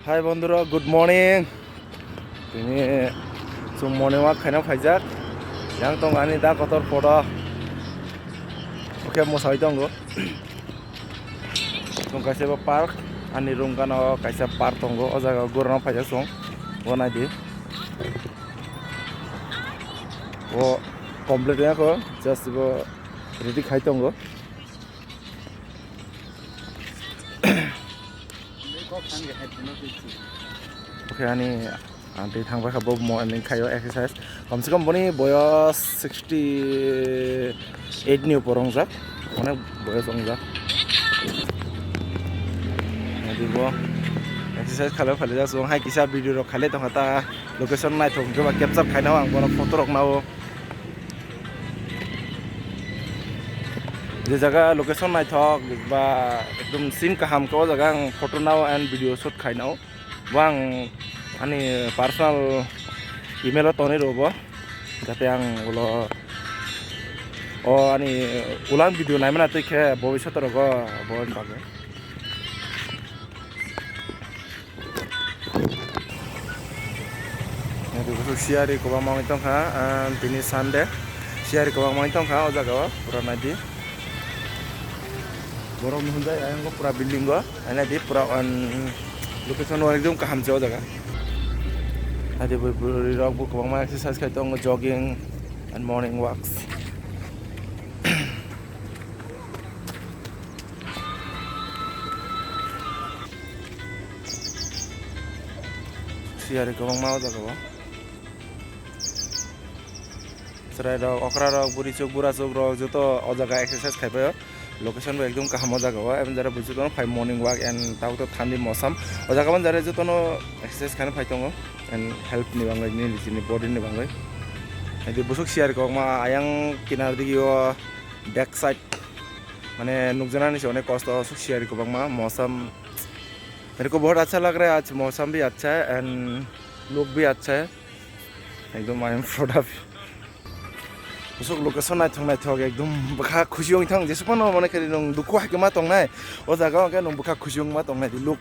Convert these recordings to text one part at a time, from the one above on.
Hai bondura, good morning. Ini morning walk khaina phaijak. Yang tong ani da kotor podo. Oke mo sai tongo. Tong kaisa ba park ani room kana kaisa park tongo o jaga gorna phaijak song. Bonai di. O complete ya ko just bo ready khai tongo. Oke ani anti thangba khabo morning khayo exercise komse kom boni boyos 68 ni porong jak onek boyos ongjak adibo exercise khalo phale ja song hai kisa video rok khale tong ta location nai thong ba capture khaina ang bono photo rok nawo je jaga location nai thok ba ekdom scene kaham ko jaga ang photo naw and video shoot khainao bang ani personal email toni robo jate ang ulo o ani ulan video nai mana tike bobishot rogo bon bage ini buku siari ko bang mangitong kha tini Sunday siari ko bang mangitong kha o jaga pura nadi borong hunjai ayang ko pura building go ana di pura on location o ekdom kaham jo jaga adi buri rok bu ko bang exercise khai tong jogging and morning walks siari ko bang mau jaga serai rok okra rok buri chok bura chok rok joto o jaga exercise khai payo location ba ekdom kaham jaga wa even jara buju don phai morning walk and tau to thandi mosam o jaga ban jara joto no exercise khane phai tongo and help ni bangai ni ni body ni bangai edi busuk share ko ma ayang kinar digi o back side mane nukjana ni अनेक कष्ट सुख share को बंगमा मौसम मेरे को बहुत अच्छा लग रहा है आज मौसम भी अच्छा है एंड लुक भी अच्छा है एकदम I am proud of busuk location nai thok ekdom bukha khushi ong thang jesu pano mane khari nong dukhu ha kema tong nai o jaga ke nong bukha khushi ong ma tong nai di look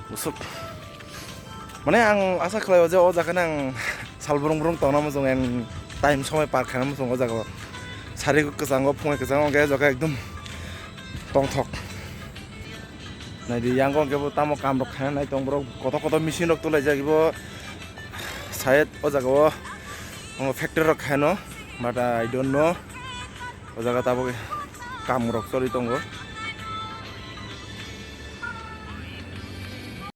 busuk mane ang asa khlayo je o jaga nang salburung burung tong nam jong en time সময় পার Khanam jong o jaga sari ko kajang phungai kajang ge jaga ekdom tong thok nai di yang ko ke bo tamo kam rok khana nai tong bro koto machine rok tulai jagibo sayed o jaga o factory rok khano but I don't know o jaga tabo kam rok chori tongo